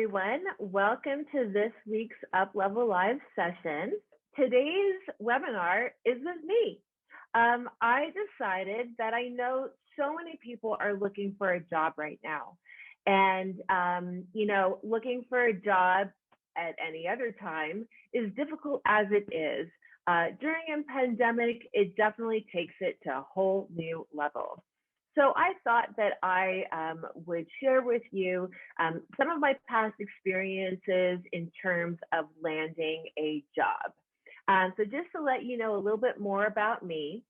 everyone. Welcome to this week's Uplevel Live session. Today's webinar is with me. I decided that I know so many people are looking for a job right now. And, looking for a job at any other time is difficult as it is. During a pandemic, it definitely takes it to a whole new level. So I thought that I would share with you some of my past experiences in terms of landing a job. So just to let you know a little bit more about me.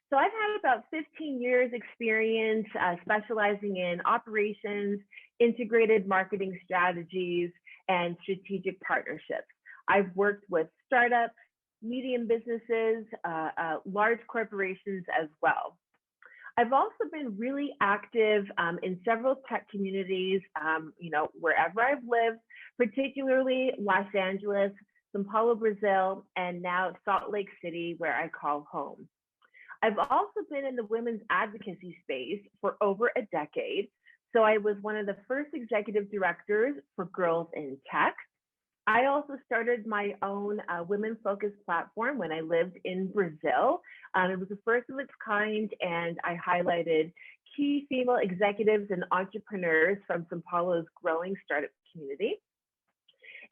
So I've had about 15 years experience specializing in operations, integrated marketing strategies, and strategic partnerships. I've worked with startups, medium businesses, large corporations as well. I've also been really active in several tech communities, wherever I've lived, particularly Los Angeles, São Paulo, Brazil, and now Salt Lake City, where I call home. I've also been in the women's advocacy space for over a decade. So I was one of the first executive directors for Girls in Tech. I also started my own women-focused platform when I lived in Brazil. It was the first of its kind, and I highlighted key female executives and entrepreneurs from São Paulo's growing startup community.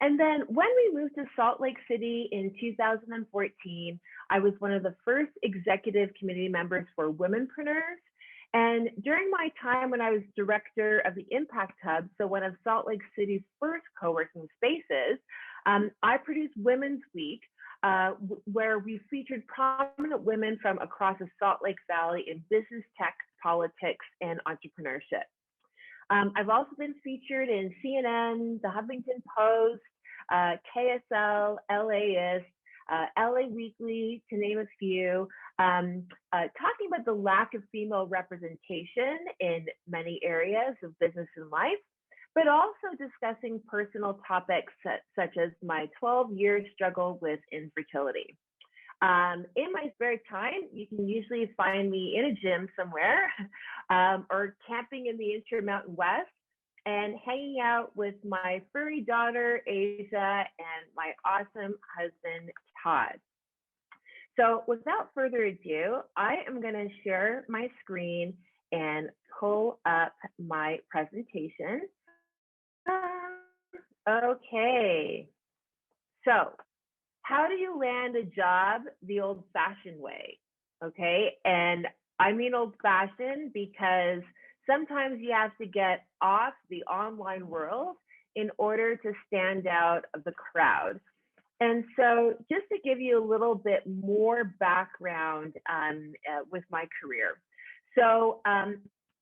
And then when we moved to Salt Lake City in 2014, I was one of the first executive committee members for Womenpreneurs. And during my time when I was director of the Impact Hub, so one of Salt Lake City's first co-working spaces, I produced Women's Week, where we featured prominent women from across the Salt Lake Valley in business, tech, politics, and entrepreneurship. I've also been featured in CNN, the Huffington Post, KSL, LAist, LA Weekly, to name a few, talking about the lack of female representation in many areas of business and life, but also discussing personal topics such as my 12-year struggle with infertility. In my spare time, you can usually find me in a gym somewhere or camping in the Intermountain West and hanging out with my furry daughter, Asia, and my awesome husband, Todd. So without further ado, I am going to share my screen and pull up my presentation. Okay. So how do you land a job the old-fashioned way? Okay. And I mean old-fashioned because sometimes you have to get off the online world in order to stand out of the crowd. And so just to give you a little bit more background with my career. So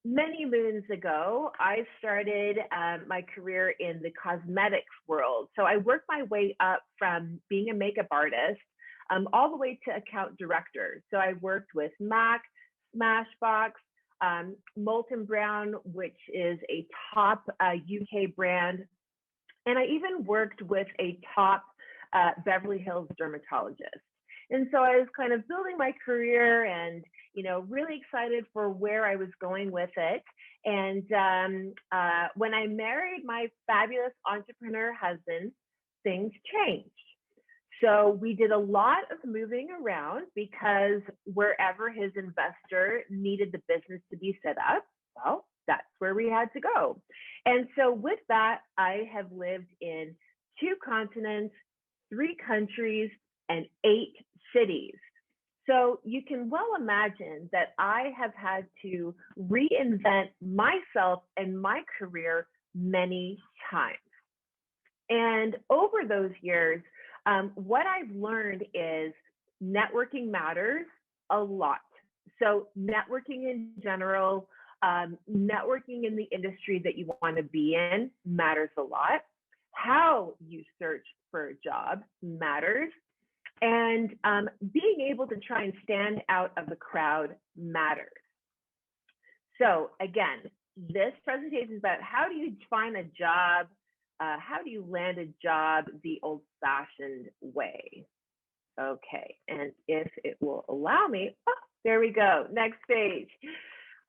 many moons ago, I started my career in the cosmetics world. So I worked my way up from being a makeup artist all the way to account director. So I worked with MAC, Smashbox, Molton Brown, which is a top UK brand. And I even worked with a top Beverly Hills dermatologist. And so I was kind of building my career and, really excited for where I was going with it. And when I married my fabulous entrepreneur husband, things changed. So we did a lot of moving around because wherever his investor needed the business to be set up, well, that's where we had to go. And so with that, I have lived in 2 continents, 3 countries, and 8 cities. So you can well imagine that I have had to reinvent myself and my career many times. And over those years, what I've learned is networking matters a lot. So networking in general, networking in the industry that you want to be in matters a lot. How you search for a job matters. And being able to try and stand out of the crowd matters. So again, this presentation is about how do you find a job, how do you land a job the old-fashioned way? Okay, and if it will allow me, oh, there we go, next page.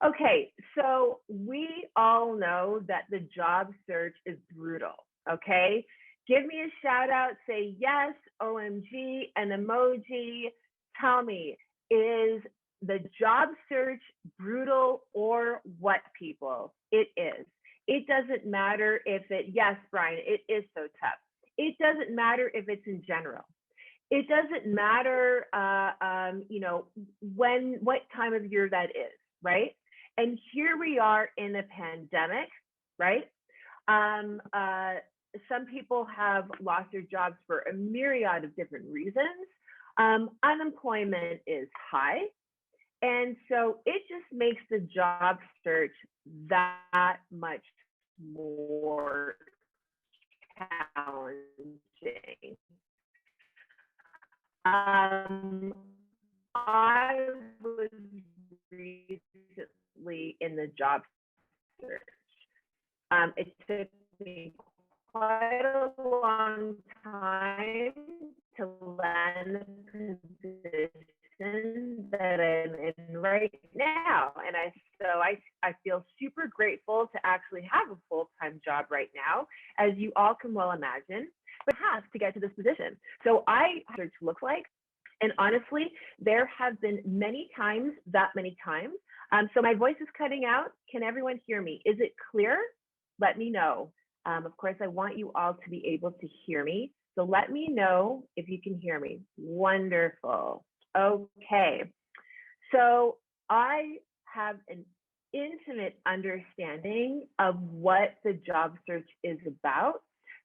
Okay, so we all know that the job search is brutal, okay? Give me a shout out, say yes, OMG, an emoji. Tell me, is the job search brutal or what, people? It is. It doesn't matter if yes, Brian, it is so tough. It doesn't matter if it's in general. It doesn't matter, what time of year that is, right? And here we are in a pandemic, right? Um, uh, some people have lost their jobs for a myriad of different reasons. Unemployment is high. And so it just makes the job search that much more challenging. I was recently in the job search. It took me quite a long time to land the position that I'm in right now. And I feel super grateful to actually have a full-time job right now, as you all can well imagine, but have to get to this position. So search looks like, and honestly, there have been many times, so my voice is cutting out. Can everyone hear me? Is it clear? Let me know. Of course, I want you all to be able to hear me. So let me know if you can hear me. Wonderful. Okay. So I have an intimate understanding of what the job search is about,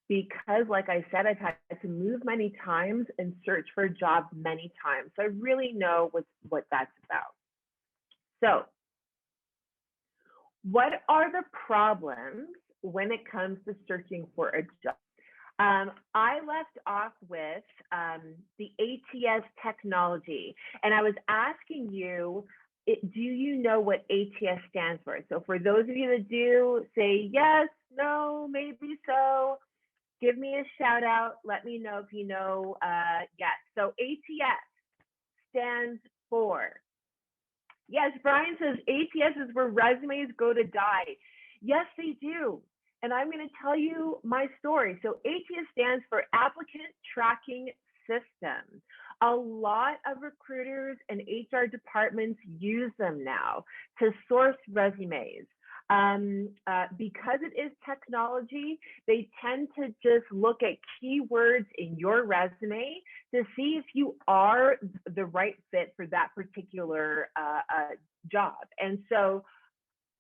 because like I said, I've had to move many times and search for a job many times. So I really know what that's about. So what are the problems when it comes to searching for a job? I left off with the ATS technology, and I was asking you, do you know what ATS stands for? So for those of you that do, say yes, no, maybe so. Give me a shout out. Let me know if you know. Yes. So ATS stands for. Yes, Brian says ATS is where resumes go to die. Yes, they do. And I'm going to tell you my story. So ATS stands for Applicant Tracking System. A lot of recruiters and HR departments use them now to source resumes. Because it is technology, they tend to just look at keywords in your resume to see if you are the right fit for that particular job. And so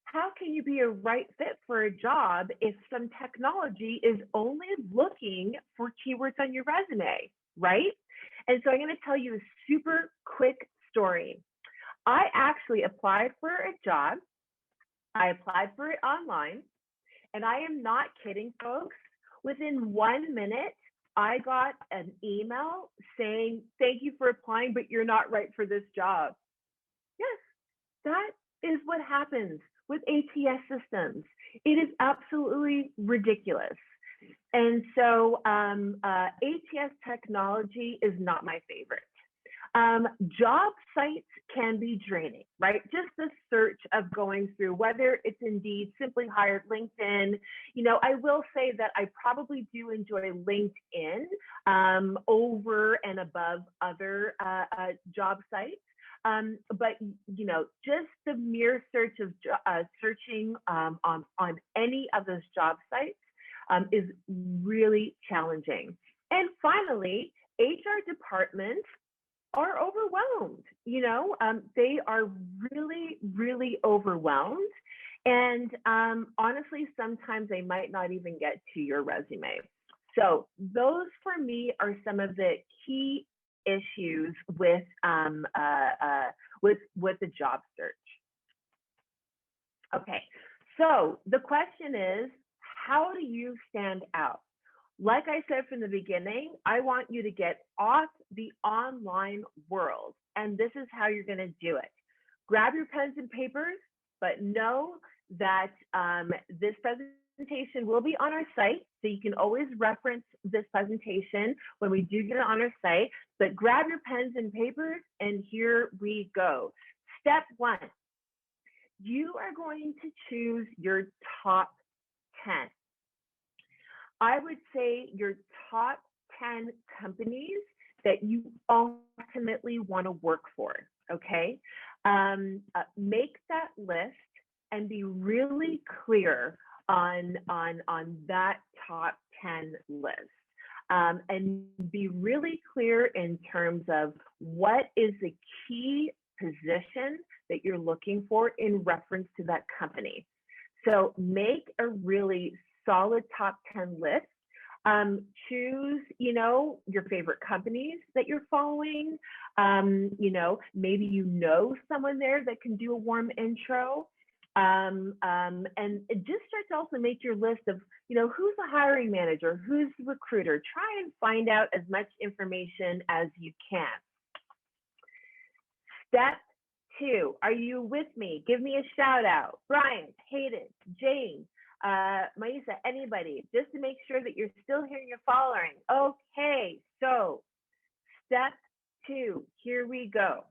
how can you be a right fit for a job if some technology is only looking for keywords on your resume, right? And so I'm going to tell you a super quick story. I actually applied for a job. I applied for it online, and I am not kidding, folks. Within 1 minute, I got an email saying, thank you for applying, but you're not right for this job. Yes, that is what happens with ATS systems. It is absolutely ridiculous. And so ATS technology is not my favorite. Job sites can be draining, right? Just the search of going through, whether it's Indeed, Simply Hired, LinkedIn. I will say that I probably do enjoy LinkedIn over and above other job sites. But just the mere search of searching on any of those job sites is really challenging. And finally, HR departments are overwhelmed. They are really, really overwhelmed. And honestly, sometimes they might not even get to your resume. So those for me are some of the key issues with the job search. Okay, so the question is, how do you stand out? Like I said from the beginning, I want you to get off the online world, and this is how you're going to do it. Grab your pens and papers, but know that this presentation will be on our site, so you can always reference this presentation when we do get it on our site. But grab your pens and papers, and here we go. Step 1, you are going to choose your top 10. I would say your top 10 companies that you ultimately want to work for, okay? Make that list and be really clear on that top 10 list. And be really clear in terms of what is the key position that you're looking for in reference to that company. So make a really solid top 10 list. Choose, your favorite companies that you're following. Maybe someone there that can do a warm intro. And just start to also make your list of, who's the hiring manager, who's the recruiter. Try and find out as much information as you can. Step 2, are you with me? Give me a shout out. Brian, Hayden, Jane, Maisa, anybody, just to make sure that you're still here and you're following. Okay, so step 2, here we go.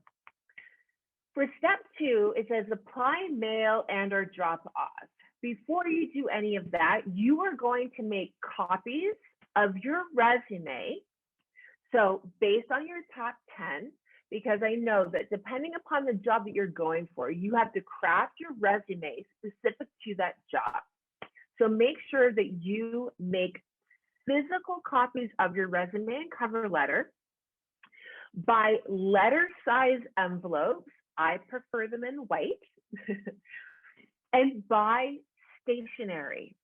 For step 2, it says apply, mail, and or drop off. Before you do any of that, you are going to make copies of your resume. So based on your top 10, because I know that depending upon the job that you're going for, you have to craft your resume specific to that job. So make sure that you make physical copies of your resume and cover letter. Buy letter size envelopes. I prefer them in white. And buy stationery.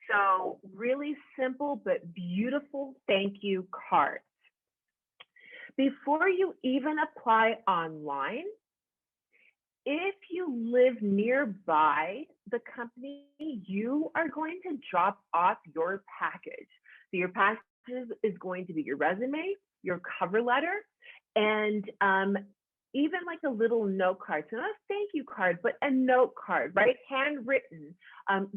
So really simple but beautiful thank you cards. Before you even apply online, if you live nearby the company, you are going to drop off your package. So your package is going to be your resume, your cover letter, and even like a little note card. So not a thank you card, but a note card, right? Handwritten,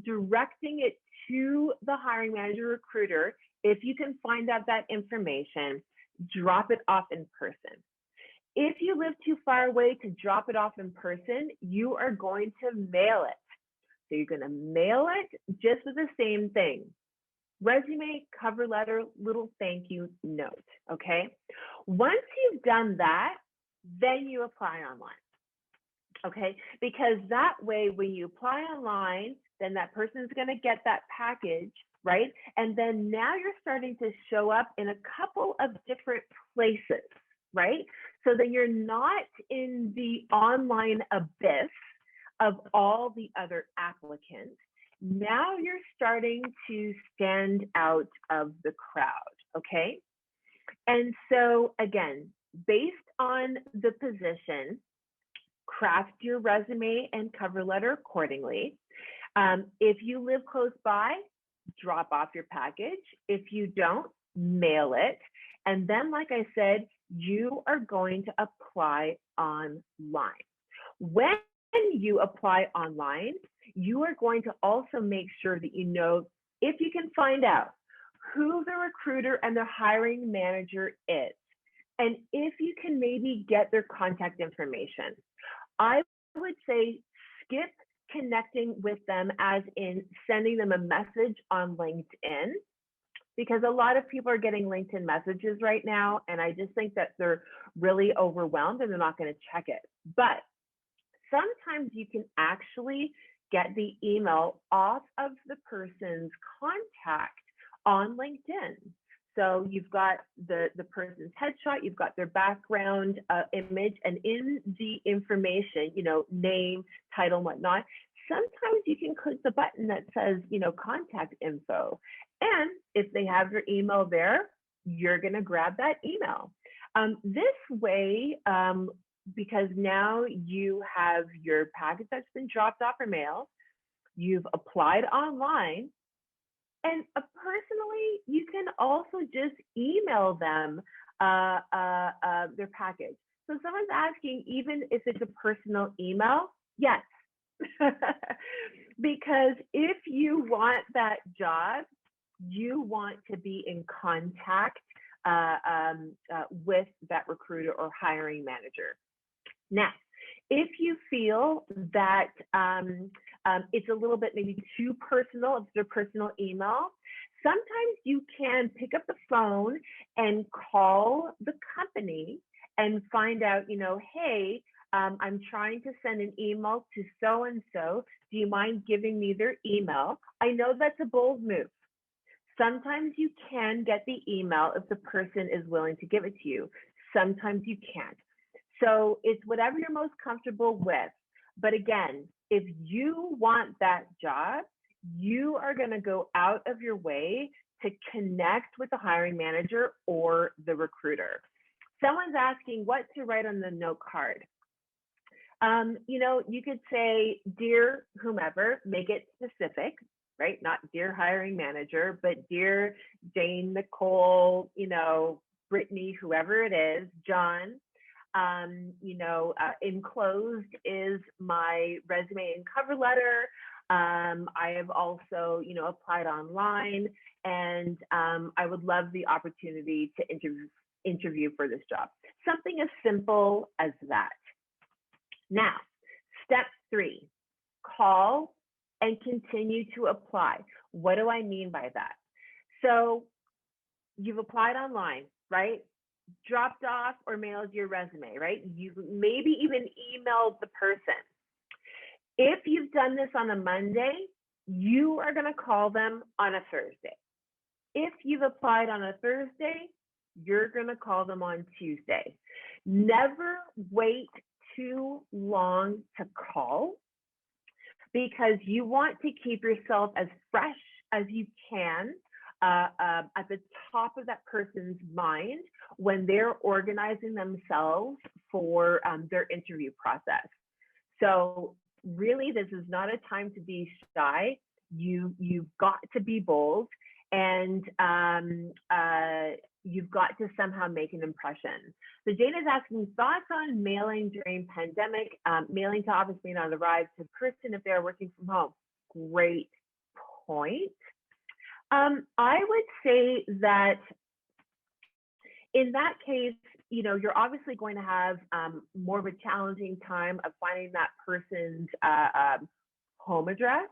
directing it to the hiring manager, recruiter. If you can find out that information, drop it off in person. If you live too far away to drop it off in person, you are going to mail it. So you're going to mail it just with the same thing. Resume, cover letter, little thank you note, okay? Once you've done that, then you apply online, okay? Because that way, when you apply online, then that person is going to get that package, right? And then now you're starting to show up in a couple of different places, right? So that you're not in the online abyss of all the other applicants. Now you're starting to stand out of the crowd, okay? And so again, based on the position, craft your resume and cover letter accordingly. If you live close by, drop off your package. If you don't, mail it. And then, like I said, you are going to apply online. When you apply online, you are going to also make sure that you know, if you can find out who the recruiter and the hiring manager is, and if you can maybe get their contact information. I would say skip connecting with them, as in sending them a message on LinkedIn, because a lot of people are getting LinkedIn messages right now, and I just think that they're really overwhelmed and they're not going to check it. But sometimes you can actually get the email off of the person's contact on LinkedIn. So you've got the person's headshot, you've got their background image, and in the information, name, title, and whatnot, sometimes you can click the button that says, contact info. And if they have your email there, you're going to grab that email. This way, because now you have your package that's been dropped off or mailed, you've applied online, and personally, you can also just email them their package. So someone's asking, even if it's a personal email, yes. Because if you want that job, you want to be in contact with that recruiter or hiring manager. Now, If you feel that it's a little bit maybe too personal, if it's a personal email, sometimes you can pick up the phone and call the company and find out, hey, I'm trying to send an email to so-and-so. Do you mind giving me their email? I know that's a bold move. Sometimes you can get the email if the person is willing to give it to you. Sometimes you can't. So it's whatever you're most comfortable with. But again, if you want that job, you are going to go out of your way to connect with the hiring manager or the recruiter. Someone's asking what to write on the note card. You could say, dear whomever, make it specific, right? Not dear hiring manager, but dear Jane, Nicole, Brittany, whoever it is, John. Enclosed is my resume and cover letter. I have also, applied online, and I would love the opportunity to interview for this job. Something as simple as that. Now, step 3, call and continue to apply. What do I mean by that? So you've applied online, right? Dropped off or mailed your resume, right? You maybe even emailed the person. If you've done this on a Monday, you are going to call them on a Thursday. If you've applied on a Thursday, you're going to call them on Tuesday. Never wait too long to call, because you want to keep yourself as fresh as you can at the top of that person's mind when they're organizing themselves for their interview process. So really, this is not a time to be shy. You've got to be bold, and you've got to somehow make an impression. So Jane is asking thoughts on mailing during pandemic, mailing to office being on the rise to person if they're working from home. Great point. I would say that in that case, you're obviously going to have more of a challenging time of finding that person's home address.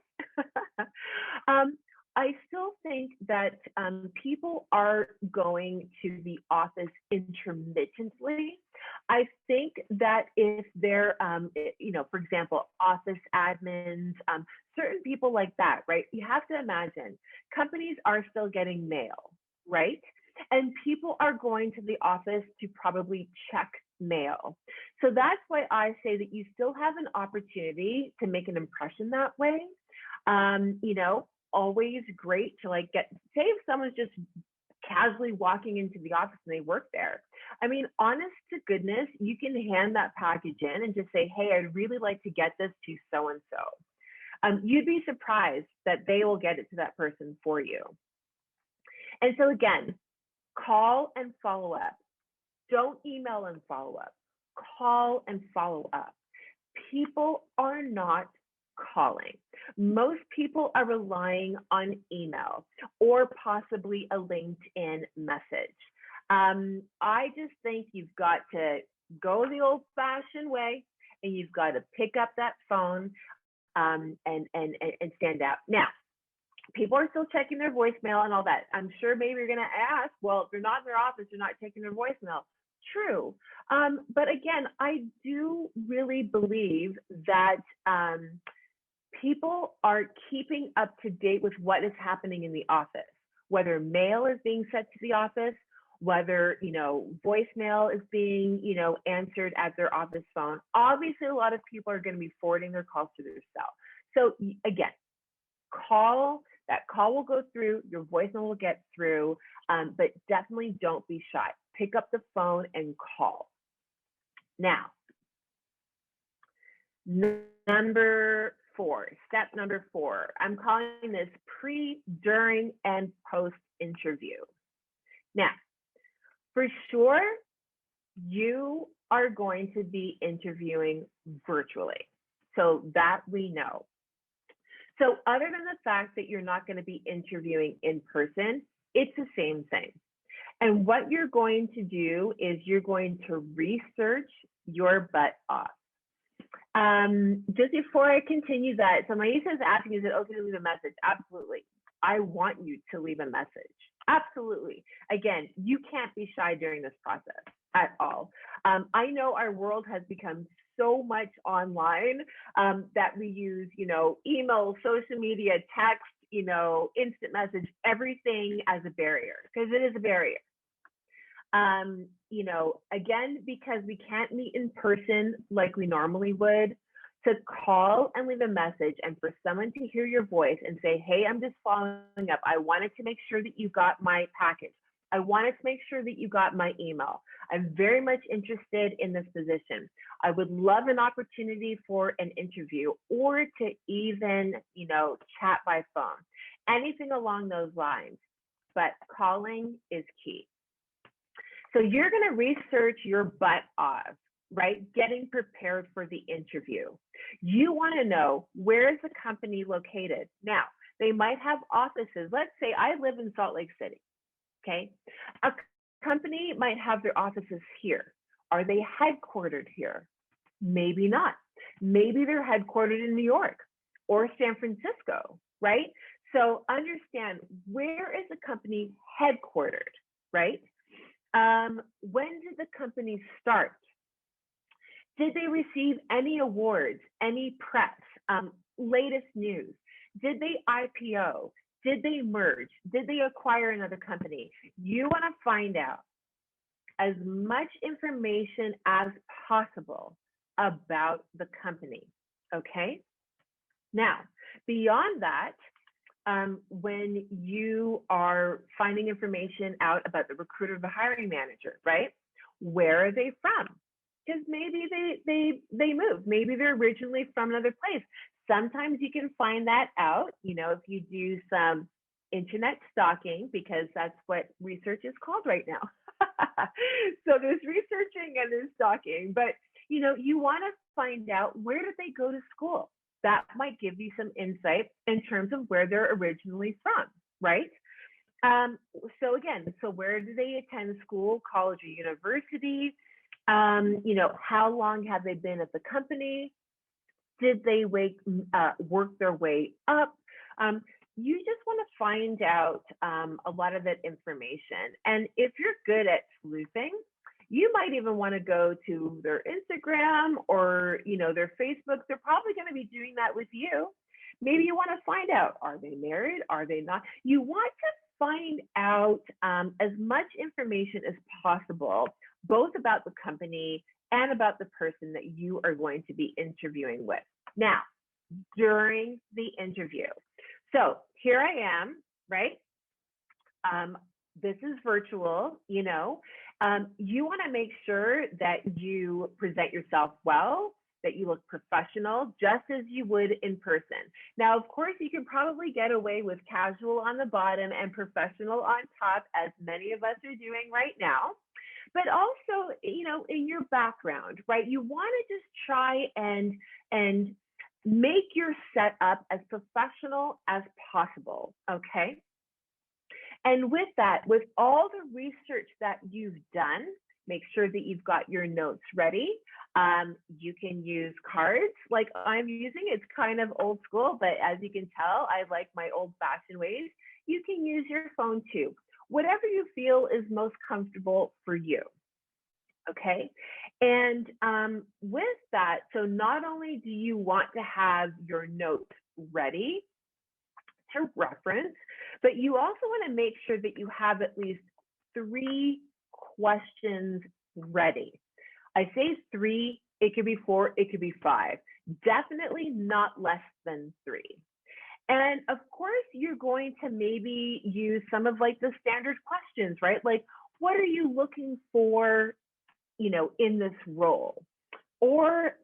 I still think that people are going to the office intermittently. I think that if they're, for example, office admins, certain people like that, right? You have to imagine companies are still getting mail, right? And people are going to the office to probably check mail. So that's why I say that you still have an opportunity to make an impression that way. Always great to say if someone's just casually walking into the office and they work there. I mean, honest to goodness, you can hand that package in and just say, hey, I'd really like to get this to so-and-so. You'd be surprised that they will get it to that person for you. And so again, call and follow up. Don't email and follow up. Call and follow up. People are not calling. Most people are relying on email or possibly a LinkedIn message. I just think you've got to go the old-fashioned way, and you've got to pick up that phone and stand out. Now, people are still checking their voicemail and all that. I'm sure maybe you're going to ask, well, if they're not in their office, they're not checking their voicemail. True. But again, I do really believe that people are keeping up to date with what is happening in the office, whether mail is being sent to the office, whether, voicemail is being, answered at their office phone. Obviously, a lot of people are going to be forwarding their calls to their cell. So again, that call will go through, your voicemail will get through, but definitely don't be shy. Pick up the phone and call. Now, step number 4, I'm calling this pre, during, and post interview. Now, for sure, you are going to be interviewing virtually. So that we know. So other than the fact that you're not going to be interviewing in person, it's the same thing. And what you're going to do is you're going to research your butt off. Just before I continue that, so Maisa is asking, is it okay to leave a message? Absolutely. I want you to leave a message. Absolutely. Again, you can't be shy during this process at all. I know our world has become so much online that we use, email, social media, text, instant message, everything as a barrier, because it is a barrier. Again, because we can't meet in person like we normally would, to call and leave a message and for someone to hear your voice and say, hey, I'm just following up. I wanted to make sure that you got my package. I wanted to make sure that you got my email. I'm very much interested in this position. I would love an opportunity for an interview or to even, chat by phone, anything along those lines. But calling is key. So you're going to research your butt off, right? Getting prepared for the interview. You want to know, where is the company located? Now, they might have offices. Let's say I live in Salt Lake City, okay? A company might have their offices here. Are they headquartered here? Maybe not. Maybe they're headquartered in New York or San Francisco, right? So understand, where is the company headquartered, right? When did the company start? Did they receive any awards, any press, latest news? Did they IPO? Did they merge? Did they acquire another company? You want to find out as much information as possible about the company, okay? Now, beyond that, when you are finding information out about the recruiter, the hiring manager, right? Where are they from? Because maybe they moved. Maybe they're originally from another place. Sometimes you can find that out, if you do some internet stalking, because that's what research is called right now. So there's researching and there's stalking, but you want to find out, where did they go to school? That might give you some insight in terms of where they're originally from, right? So where do they attend school, college, or university? How long have they been at the company? Did they work their way up? You just want to find out a lot of that information. And if you're good at sleuthing, you might even want to go to their Instagram or, their Facebook. They're probably going to be doing that with you. Maybe you want to find out, are they married? Are they not? You want to find out as much information as possible, both about the company and about the person that you are going to be interviewing with. Now, during the interview. So here I am, right? This is virtual, you want to make sure that you present yourself well, that you look professional, just as you would in person. Now, of course, you can probably get away with casual on the bottom and professional on top, as many of us are doing right now. But also, in your background, right, you want to just try and make your setup as professional as possible, okay? And with that, with all the research that you've done, make sure that you've got your notes ready. You can use cards like I'm using. It's kind of old school, but as you can tell, I like my old-fashioned ways. You can use your phone too. Whatever you feel is most comfortable for you, okay? And with that, so not only do you want to have your notes ready to reference, but you also want to make sure that you have at least 3 questions ready. I say 3, it could be 4, it could be 5, definitely not less than 3. And of course, you're going to maybe use some of like the standard questions, right? Like, what are you looking for, in this role? Or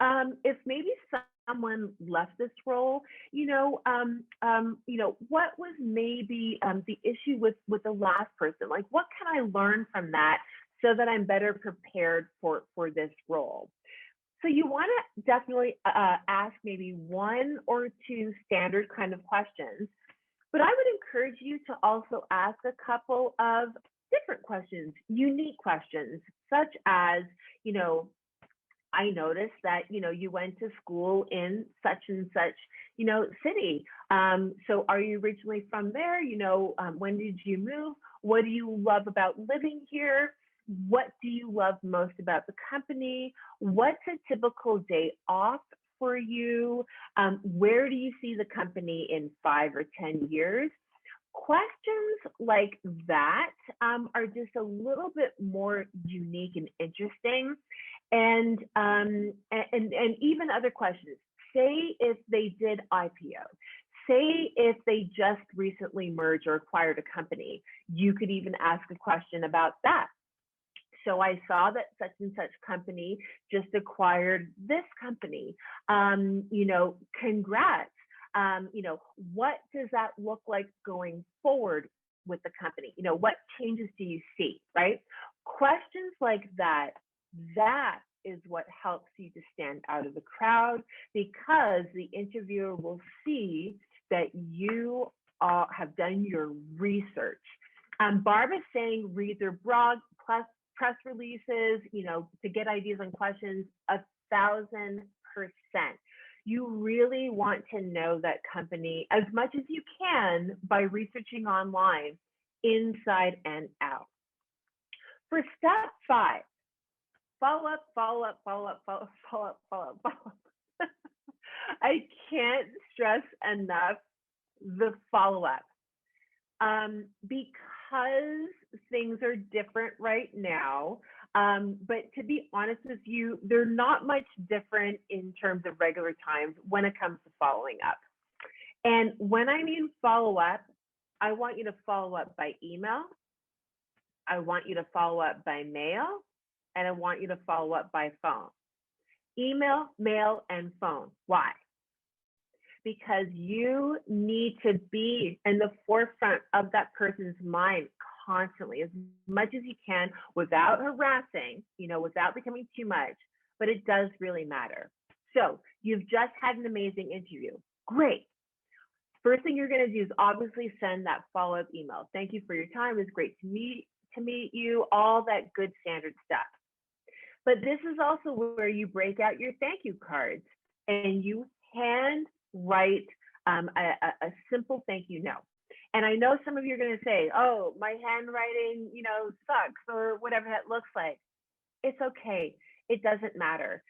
if maybe someone left this role, what was maybe the issue with the last person? Like, what can I learn from that so that I'm better prepared for this role? So you want to definitely ask maybe 1 or 2 standard kind of questions, but I would encourage you to also ask a couple of different questions, unique questions, such as, I noticed that, you went to school in such and such, city. So are you originally from there? When did you move? What do you love about living here? What do you love most about the company? What's a typical day off for you? Where do you see the company in 5 or 10 years? Questions like that are just a little bit more unique and interesting. And even other questions. Say if they did IPO. Say if they just recently merged or acquired a company. You could even ask a question about that. So I saw that such and such company just acquired this company. Congrats. What does that look like going forward with the company? What changes do you see, right? Questions like that is what helps you to stand out of the crowd, because the interviewer will see that you have done your research. Barb is saying read their blog, plus press releases, to get ideas on questions, 1,000%. You really want to know that company as much as you can by researching online, inside and out. For step 5, follow up. I can't stress enough the follow-up. Because things are different right now, but to be honest with you, they're not much different in terms of regular times when it comes to following up. And when I mean follow up, I want you to follow up by email, I want you to follow up by mail, and I want you to follow up by phone. Email, mail, and phone. Why? Because you need to be in the forefront of that person's mind constantly, as much as you can, without harassing, without becoming too much, but it does really matter. So you've just had an amazing interview. Great. First thing you're going to do is obviously send that follow-up email. Thank you for your time. It's great to meet you, all that good standard stuff. But this is also where you break out your thank you cards and you hand write a simple thank you note. And I know some of you are going to say, oh, my handwriting, sucks, or whatever that looks like. It's okay. It doesn't matter.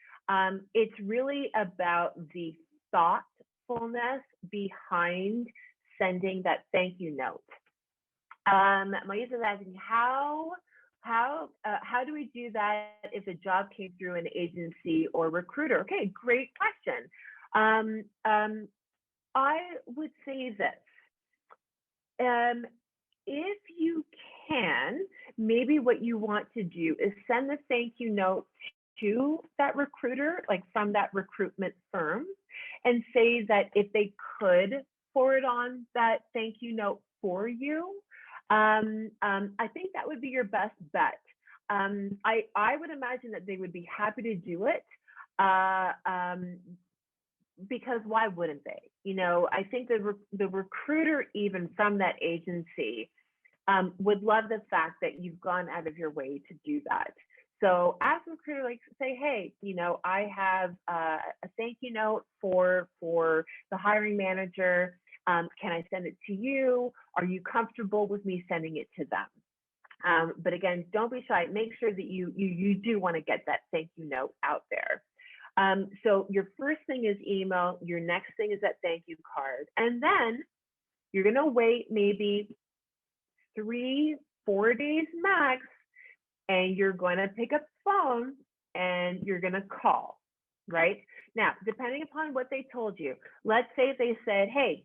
It's really about the thoughtfulness behind sending that thank you note. Maisa is asking, how do we do that if a job came through an agency or recruiter? Okay, great question. I would say this. If you can, maybe what you want to do is send the thank you note to that recruiter, like from that recruitment firm, and say that if they could forward on that thank you note for you, I think that would be your best bet. I would imagine that they would be happy to do it. Because why wouldn't they? I think the recruiter, even from that agency, would love the fact that you've gone out of your way to do that. So ask the recruiter, say, hey, I have a thank you note for the hiring manager. Can I send it to you? Are you comfortable with me sending it to them? But again, don't be shy. Make sure that you do want to get that thank you note out there. So your first thing is email, your next thing is that thank you card. And then you're going to wait maybe 3-4 days max, and you're going to pick up the phone and you're going to call, right? Now, depending upon what they told you, let's say they said, hey,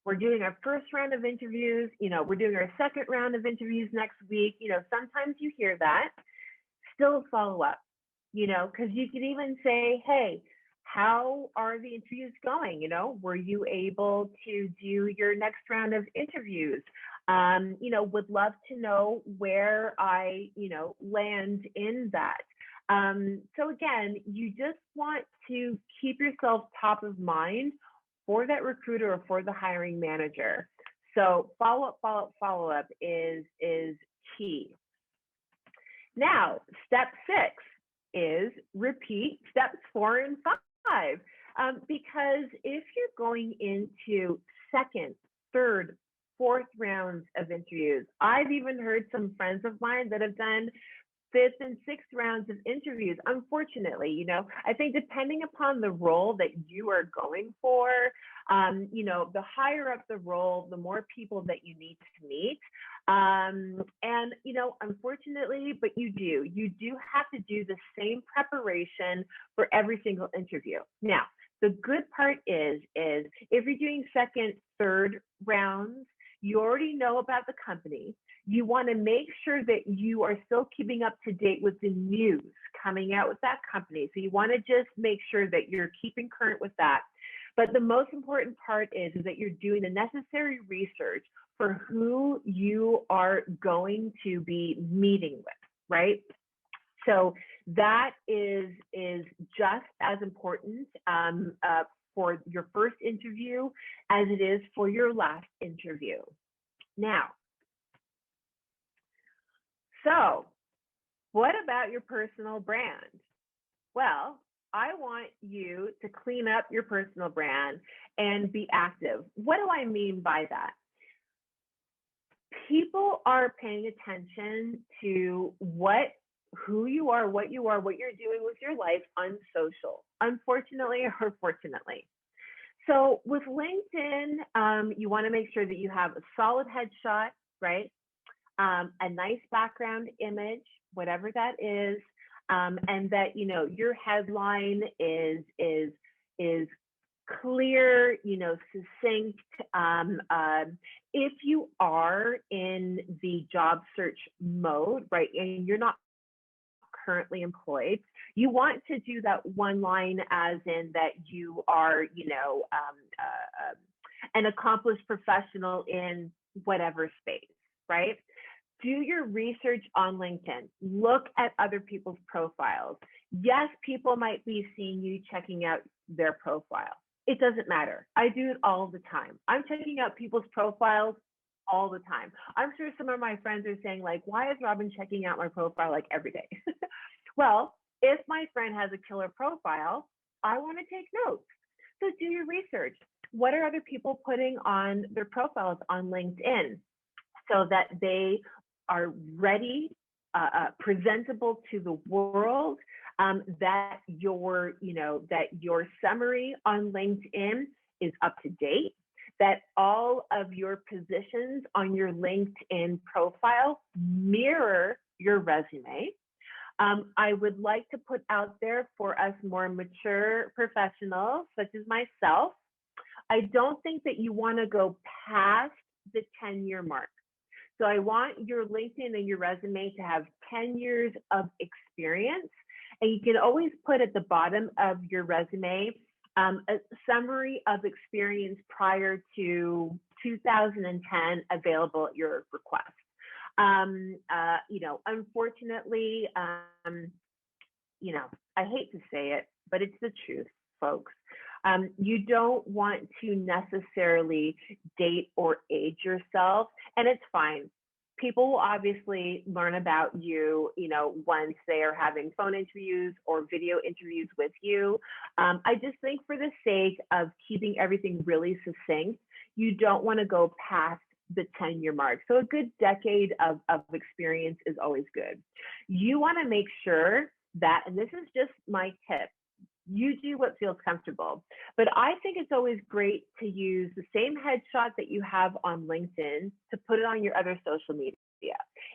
we're doing our first round of interviews, we're doing our second round of interviews next week. Sometimes you hear that. Still follow up. Because you could even say, hey, how are the interviews going? Were you able to do your next round of interviews? Would love to know where I, land in that. So again, you just want to keep yourself top of mind for that recruiter or for the hiring manager. So follow up is key. Now, step 6. is repeat steps 4 and 5. Because if you're going into second, third, fourth rounds of interviews, I've even heard some friends of mine that have done fifth and sixth rounds of interviews. Unfortunately, I think depending upon the role that you are going for, the higher up the role, the more people that you need to meet. And, unfortunately, but you do have to do the same preparation for every single interview. Now, the good part is if you're doing second, third rounds, you already know about the company. You want to make sure that you are still keeping up to date with the news coming out with that company. So you want to just make sure that you're keeping current with that. But the most important part is that you're doing the necessary research for who you are going to be meeting with, right? So that is just as important for your first interview as it is for your last interview. Now, so what about your personal brand? Well, I want you to clean up your personal brand and be active. What do I mean by that? People are paying attention to who you are, what you're doing with your life on social, unfortunately or fortunately. So with LinkedIn, you want to make sure that you have a solid headshot, right? A nice background image, whatever that is, and that your headline is clear, succinct. If you are in the job search mode, right, and you're not currently employed, you want to do that one line as in that you are, an accomplished professional in whatever space, right? Do your research on LinkedIn. Look at other people's profiles. Yes, people might be seeing you checking out their profile. It doesn't matter. I do it all the time. I'm checking out people's profiles all the time. I'm sure some of my friends are saying, like, why is Robyn checking out my profile like every day? Well, if my friend has a killer profile, I want to take notes. So do your research. What are other people putting on their profiles on LinkedIn so that they are ready, presentable to the world, that your summary on LinkedIn is up to date, that all of your positions on your LinkedIn profile mirror your resume. I would like to put out there for us more mature professionals, such as myself, I don't think that you want to go past the 10-year mark. So I want your LinkedIn and your resume to have 10 years of experience. And you can always put at the bottom of your resume a summary of experience prior to 2010 available at your request. Unfortunately, I hate to say it, but it's the truth, folks. You don't want to necessarily date or age yourself, and it's fine. People will obviously learn about you, once they are having phone interviews or video interviews with you. I just think for the sake of keeping everything really succinct, you don't want to go past the 10-year mark. So a good decade of experience is always good. You want to make sure that, and this is just my tip, you do what feels comfortable. But I think it's always great to use the same headshot that you have on LinkedIn to put it on your other social media.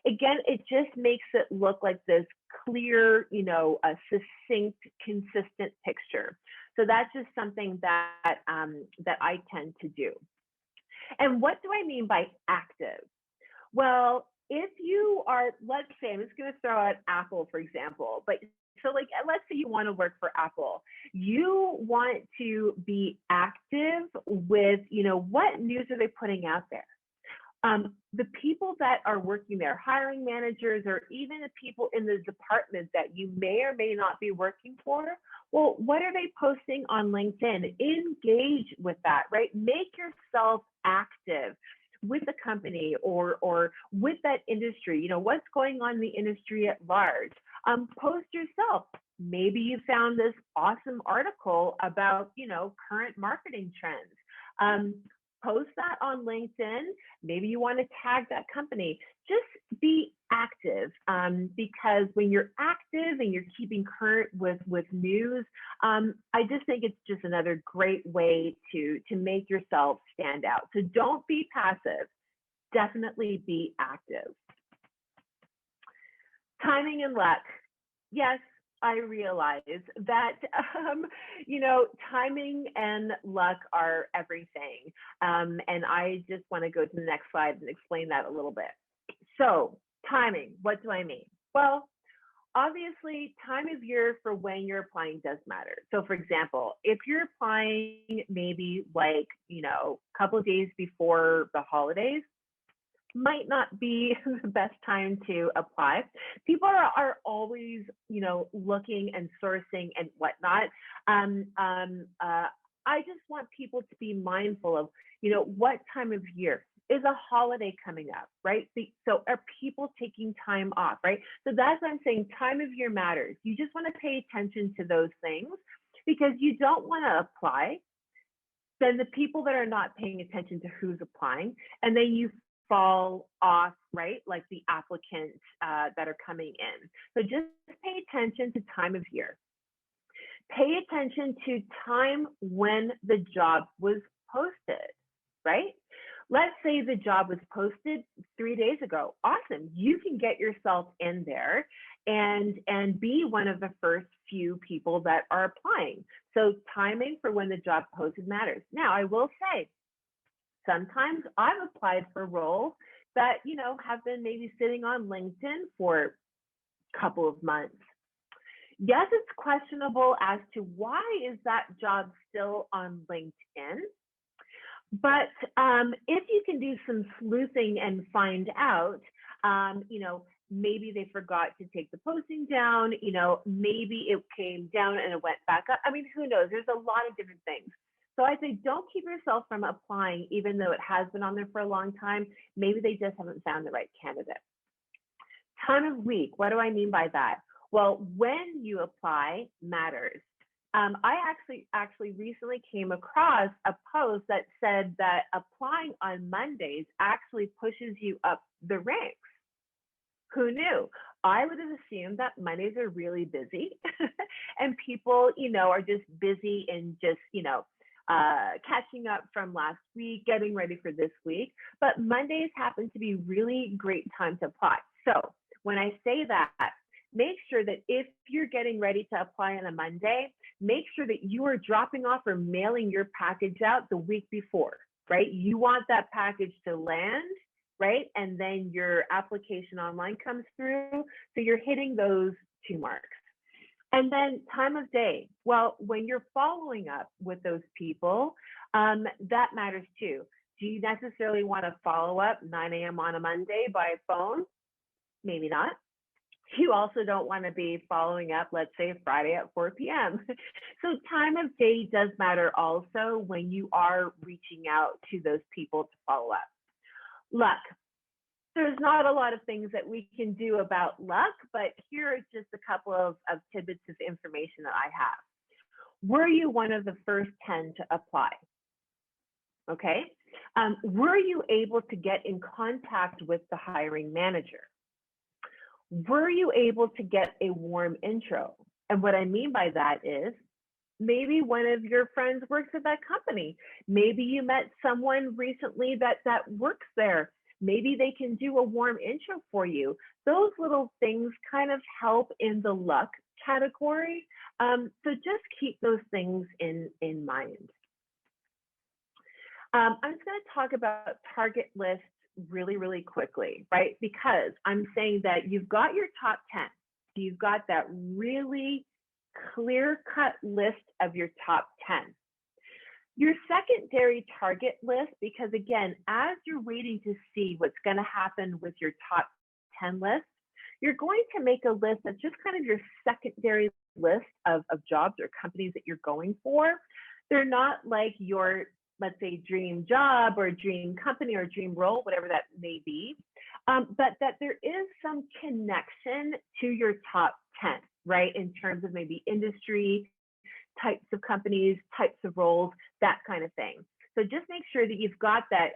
Again, it just makes it look like this clear, a succinct, consistent picture. So that's just something that that I tend to do. And what do I mean by active? Well, if you are, let's say, I'm just going to throw out Apple, for example, but so let's say you want to work for Apple. You want to be active with, what news are they putting out there? The people that are working there, hiring managers, or even the people in the department that you may or may not be working for, well, what are they posting on LinkedIn? Engage with that, right? Make yourself active with the company or with that industry. What's going on in the industry at large? Post yourself. Maybe you found this awesome article about, current marketing trends. Um, Post that on LinkedIn. Maybe you want to tag that company. Just be active, because when you're active and you're keeping current with news, I just think it's just another great way to make yourself stand out. So don't be passive. Definitely be active. Timing and luck. Yes, I realize that, timing and luck are everything. And I just want to go to the next slide and explain that a little bit. So, timing, what do I mean? Well, obviously, time of year for when you're applying does matter. So, for example, if you're applying maybe like, a couple of days before the holidays, might not be the best time to apply. People are always, looking and sourcing and whatnot. I just want people to be mindful of, what time of year is a holiday coming up, right? So are people taking time off, right? So that's what I'm saying. Time of year matters. You just want to pay attention to those things because you don't want to apply. Then the people that are not paying attention to who's applying, and then you fall off, right? Like the applicants that are coming in. So just pay attention to time of year. Pay attention to time when the job was posted, right? Let's say the job was posted 3 days ago. Awesome. You can get yourself in there and be one of the first few people that are applying. So timing for when the job posted matters. Now, I will say, sometimes I've applied for roles that, have been maybe sitting on LinkedIn for a couple of months. Yes, it's questionable as to why is that job still on LinkedIn. But if you can do some sleuthing and find out, maybe they forgot to take the posting down, maybe it came down and it went back up. I mean, who knows? There's a lot of different things. So I say don't keep yourself from applying, even though it has been on there for a long time. Maybe they just haven't found the right candidate. Time of week. What do I mean by that? Well, when you apply matters. I actually recently came across a post that said that applying on Mondays actually pushes you up the ranks. Who knew? I would have assumed that Mondays are really busy and people, are just busy and just, catching up from last week, getting ready for this week. But Mondays happen to be really great time to apply. So when I say that, make sure that if you're getting ready to apply on a Monday, make sure that you are dropping off or mailing your package out the week before, right? You want that package to land, right? And then your application online comes through. So you're hitting those 2 marks. And then time of day. Well, when you're following up with those people, that matters too. Do you necessarily want to follow up 9 a.m. on a Monday by phone? Maybe not. You also don't want to be following up, let's say, Friday at 4 p.m. So time of day does matter also when you are reaching out to those people to follow up. Luck. There's not a lot of things that we can do about luck, but here are just a couple of tidbits of information that I have. Were you one of the first 10 to apply? Okay. Were you able to get in contact with the hiring manager? Were you able to get a warm intro? And what I mean by that is maybe one of your friends works at that company. Maybe you met someone recently that works there. Maybe they can do a warm intro for you. Those little things kind of help in the luck category. So just keep those things in mind. I'm just going to talk about target lists really, really quickly, right? Because I'm saying that you've got your top 10. You've got that really clear-cut list of your top 10. Your secondary target list, because again, as you're waiting to see what's going to happen with your top 10 list, you're going to make a list that's just kind of your secondary list of jobs or companies that you're going for. They're not like your, let's say, dream job or dream company or dream role, whatever that may be, but that there is some connection to your top 10. right? In terms of maybe industry, types of companies, types of roles, that kind of thing. So just make sure that you've got that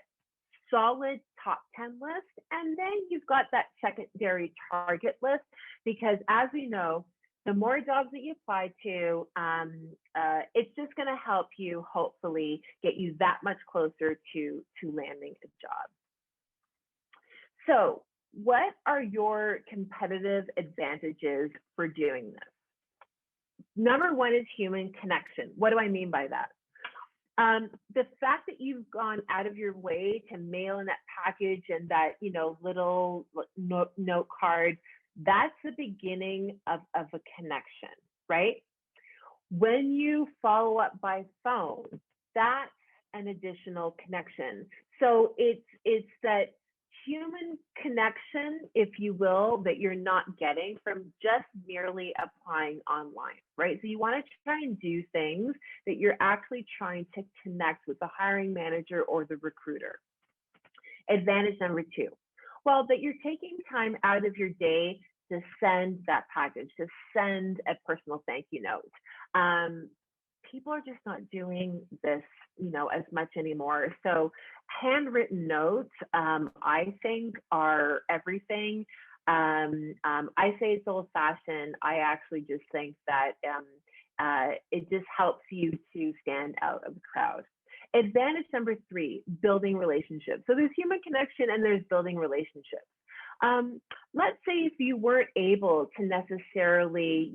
solid top 10 list, and then you've got that secondary target list, because as we know, the more jobs that you apply to, it's just going to help you hopefully get you that much closer to landing a job. So what are your competitive advantages for doing this? Number one is human connection. What do I mean by that? The fact that you've gone out of your way to mail in that package and that, little note card, that's the beginning of a connection, right? When you follow up by phone, that's an additional connection. So it's that human connection, if you will, that you're not getting from just merely applying online, right? So you want to try and do things that you're actually trying to connect with the hiring manager or the recruiter. Advantage number two, well, that you're taking time out of your day to send that package, to send a personal thank you note. People are just not doing this, as much anymore. So handwritten notes, I think, are everything. I say it's old fashioned. I actually just think that it just helps you to stand out of the crowd. Advantage number three, building relationships. So there's human connection and there's building relationships. Let's say if you weren't able to necessarily,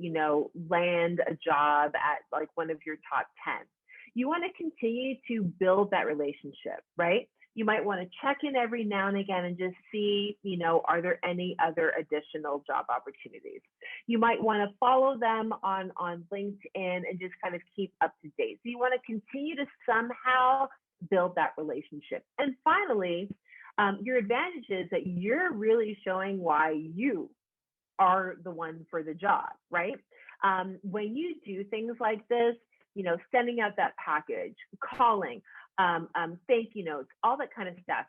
land a job at like one of your top 10, you want to continue to build that relationship, right? You might want to check in every now and again and just see, are there any other additional job opportunities? You might want to follow them on LinkedIn and just kind of keep up to date. So you want to continue to somehow build that relationship. And finally, your advantage is that you're really showing why you are the one for the job, right? When you do things like this, sending out that package, calling, thank you notes, all that kind of stuff,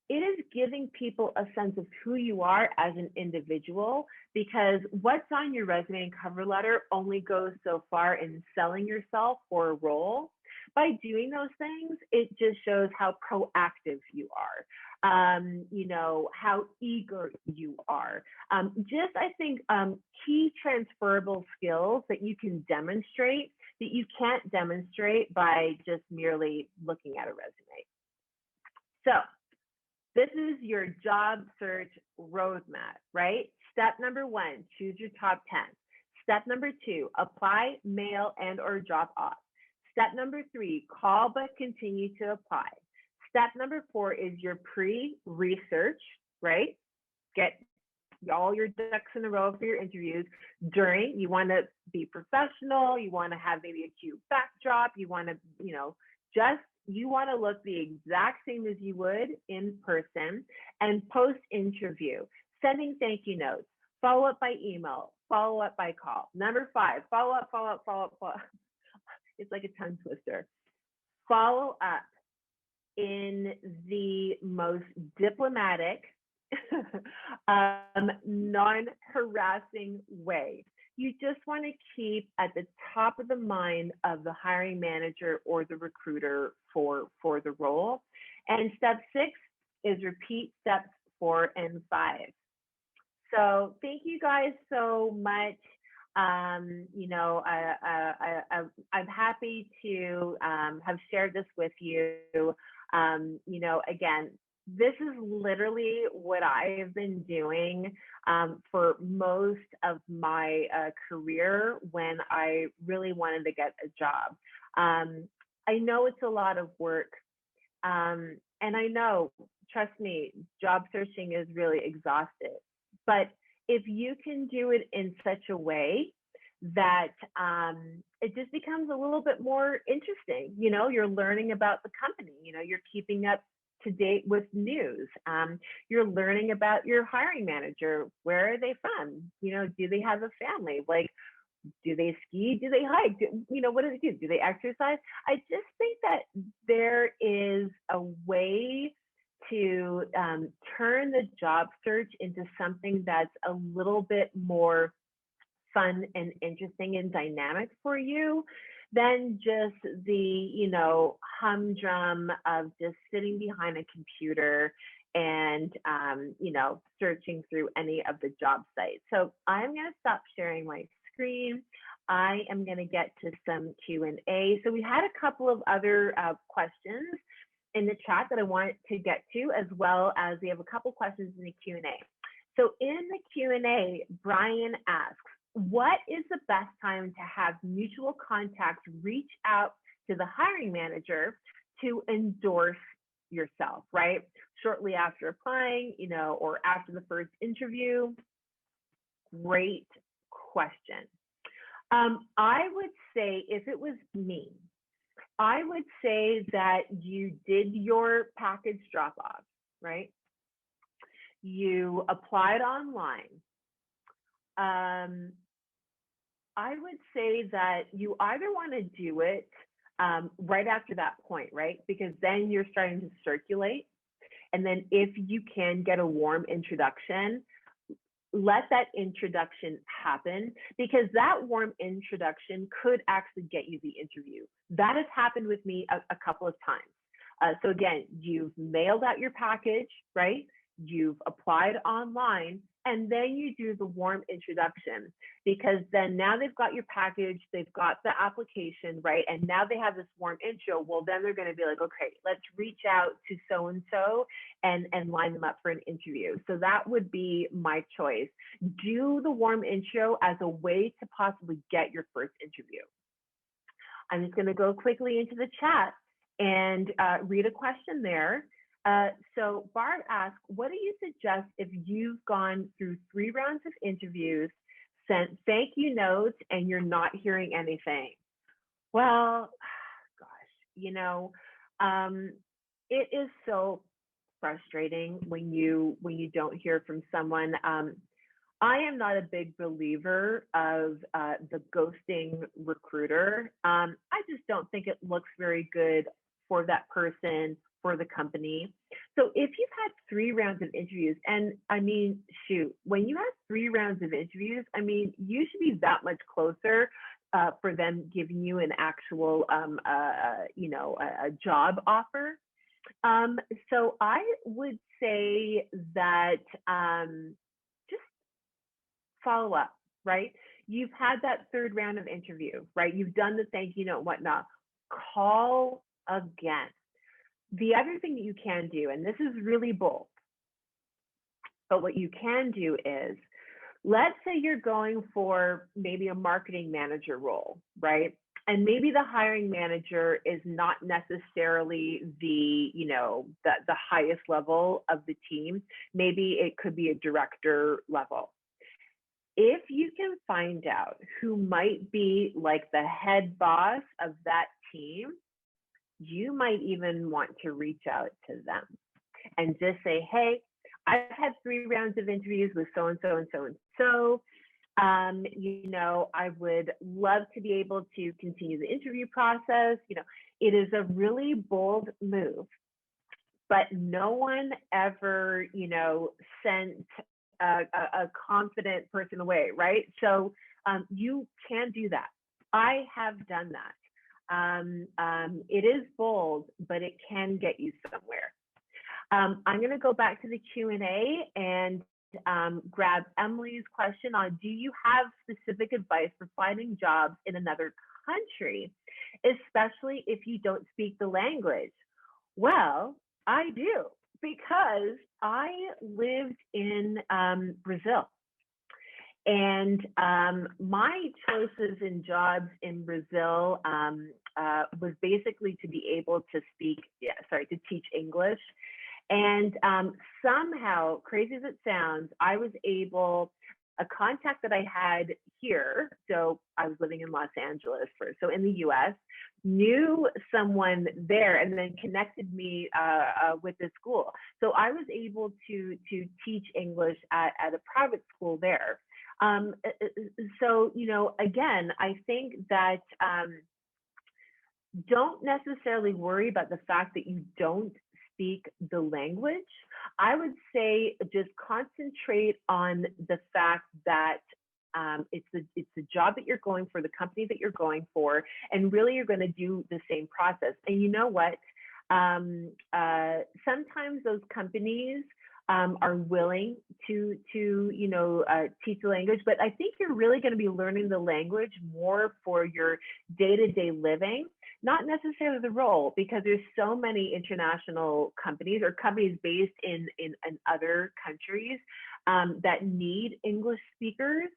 it is giving people a sense of who you are as an individual, because what's on your resume and cover letter only goes so far in selling yourself for a role. By doing those things, it just shows how proactive you are, how eager you are. I think key transferable skills that you can demonstrate that you can't demonstrate by just merely looking at a resume. So this is your job search roadmap, right? Step number one, choose your top 10. Step number two, apply, mail, and or drop off. Step number three, call but continue to apply. Step number four is your pre-research, right? Get all your ducks in a row for your interviews. During, you want to be professional. You want to have maybe a cute backdrop. You want to, you want to look the exact same as you would in person. And post-interview, sending thank you notes, follow up by email, follow up by call. Number five, follow up. It's like a tongue twister. Follow up in the most diplomatic, non-harassing way. You just want to keep at the top of the mind of the hiring manager or the recruiter for the role. And step 6 is repeat steps 4 and 5. So thank you guys so much. I'm happy to have shared this with you. Again, this is literally what I have been doing for most of my career when I really wanted to get a job. I know it's a lot of work. And I know, trust me, job searching is really exhausting. But if you can do it in such a way that it just becomes a little bit more interesting, you're learning about the company, you're keeping up to date with news. You're learning about your hiring manager. Where are they from? Do they have a family? Like, do they ski? Do they hike? What do they do? Do they exercise? I just think that there is a way to turn the job search into something that's a little bit more fun and interesting and dynamic for you than just the, humdrum of just sitting behind a computer and, searching through any of the job sites. So I'm going to stop sharing my screen. I am going to get to some Q&A. So we had a couple of other questions in the chat that I wanted to get to, as well as we have a couple questions in the Q&A. So in the Q&A, Brian asks, what is the best time to have mutual contacts reach out to the hiring manager to endorse yourself, right? Shortly after applying, or after the first interview? Great question. I would say, if it was me, I would say that you did your package drop off, right? You applied online. I would say that you either want to do it right after that point, right? Because then you're starting to circulate. And then if you can get a warm introduction, let that introduction happen, because that warm introduction could actually get you the interview. That has happened with me a couple of times. So again, you've mailed out your package, right? You've applied online, and then you do the warm introduction, because then now they've got your package, they've got the application, right? And now they have this warm intro. Well, then they're going to be like, okay, let's reach out to so-and-so and line them up for an interview. So that would be my choice. Do the warm intro as a way to possibly get your first interview. I'm just going to go quickly into the chat and read a question there. So Barb asks, what do you suggest if you've gone through 3 rounds of interviews, sent thank you notes, and you're not hearing anything? Well, gosh, it is so frustrating when you don't hear from someone. I am not a big believer of the ghosting recruiter. I just don't think it looks very good for that person, for the company. So if you've had 3 rounds of interviews, and I mean, shoot, when you have 3 rounds of interviews, I mean, you should be that much closer for them giving you an actual, a job offer. So I would say that just follow up, right? You've had that 3rd round of interview, right? You've done the thank you note and whatnot. Call again. The other thing that you can do, and this is really bold, but what you can do is, let's say you're going for maybe a marketing manager role, right? And maybe the hiring manager is not necessarily the highest level of the team. Maybe it could be a director level. If you can find out who might be like the head boss of that team, you might even want to reach out to them and just say, hey, I've had 3 rounds of interviews with so-and-so and so-and-so. I would love to be able to continue the interview process. It is a really bold move, but no one ever, sent a confident person away, right? So you can do that. I have done that. It is bold, but it can get you somewhere. I'm going to go back to the Q&A and grab Emily's question on, do you have specific advice for finding jobs in another country, especially if you don't speak the language? Well, I do, because I lived in Brazil. And my choices in jobs in Brazil was basically to be able to to teach English. And somehow, crazy as it sounds, I was able, a contact that I had here, so I was living in Los Angeles first, so in the US, knew someone there and then connected me with the school. So I was able to teach English at a private school there. So, again, I think that don't necessarily worry about the fact that you don't speak the language. I would say just concentrate on the fact that it's the job that you're going for, the company that you're going for, and really you're going to do the same process. And you know what? Sometimes those companies are willing to teach the language, but I think you're really going to be learning the language more for your day-to-day living, not necessarily the role, because there's so many international companies or companies based in other countries that need English speakers.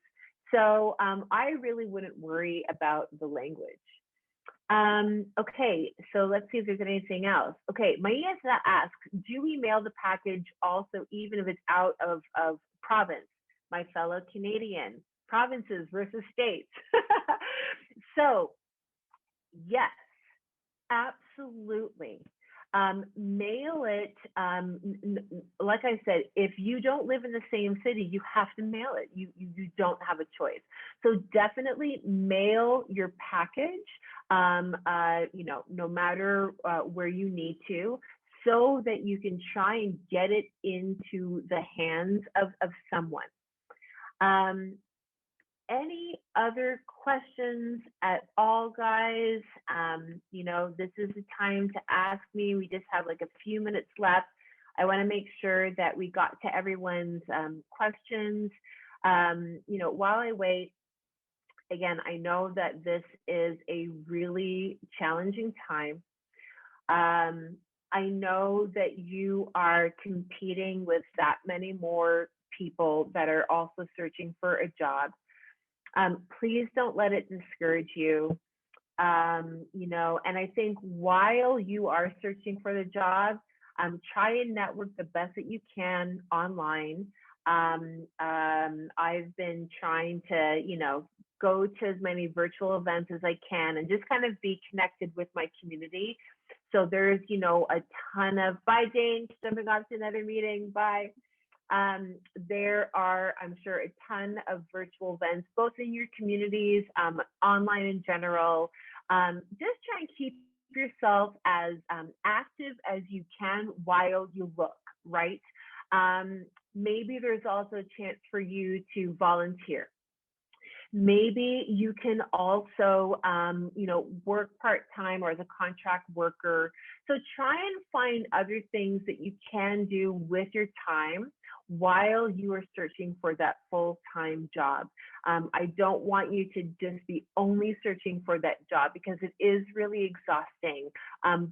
So I really wouldn't worry about the language. Okay, so let's see if there's anything else. Okay, Maia asks, do we mail the package also even if it's out of province? My fellow Canadian, provinces versus states. So yes, absolutely. Mail it. Like I said, if you don't live in the same city, you have to mail it. You don't have a choice. So definitely mail your package, no matter where you need to, so that you can try and get it into the hands of someone. Any other questions at all, guys? This is the time to ask me. We just have like a few minutes left. I want to make sure that we got to everyone's questions. While I wait, again, I know that this is a really challenging time. I know that you are competing with that many more people that are also searching for a job. Please don't let it discourage you. And I think while you are searching for the job, try and network the best that you can online. I've been trying to, go to as many virtual events as I can and just kind of be connected with my community. So there's, a ton of, bye Jane, jumping off to another meeting, bye. There are, I'm sure, a ton of virtual events, both in your communities, online in general. Just try and keep yourself as active as you can while you look, right? Maybe there's also a chance for you to volunteer. Maybe you can also, work part-time or as a contract worker. So try and find other things that you can do with your time while you are searching for that full-time job. I don't want you to just be only searching for that job, because it is really exhausting,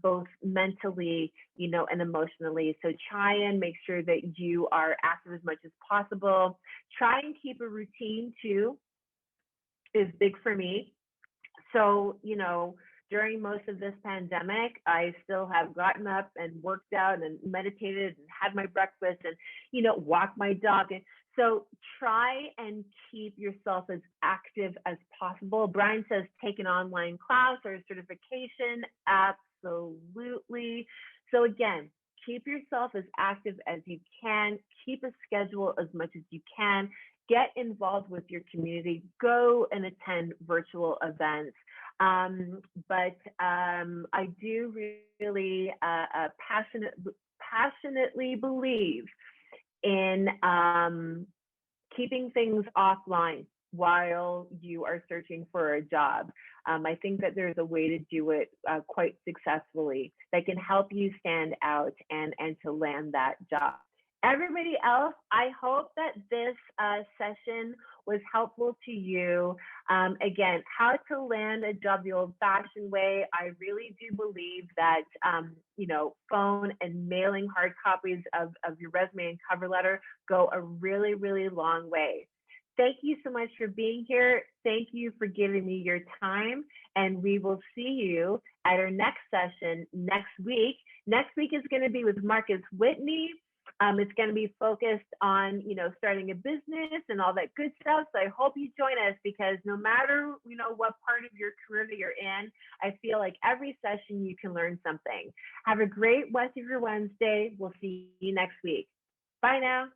both mentally, and emotionally. So try and make sure that you are active as much as possible. Try and keep a routine too, is big for me. So, during most of this pandemic, I still have gotten up and worked out and meditated and had my breakfast and, walked my dog. And so try and keep yourself as active as possible. Brian says, take an online class or a certification. Absolutely. So again, keep yourself as active as you can. Keep a schedule as much as you can. Get involved with your community. Go and attend virtual events. But I do really passionately believe in keeping things offline while you are searching for a job. I think that there's a way to do it quite successfully that can help you stand out and to land that job. Everybody else, I hope that this session was helpful to you. Again, how to land a job the old-fashioned way. I really do believe that, phone and mailing hard copies of your resume and cover letter go a really, really long way. Thank you so much for being here. Thank you for giving me your time. And we will see you at our next session next week. Next week is going to be with Marcus Whitney. It's going to be focused on, starting a business and all that good stuff. So I hope you join us, because no matter, what part of your career that you're in, I feel like every session you can learn something. Have a great rest of your Wednesday. We'll see you next week. Bye now.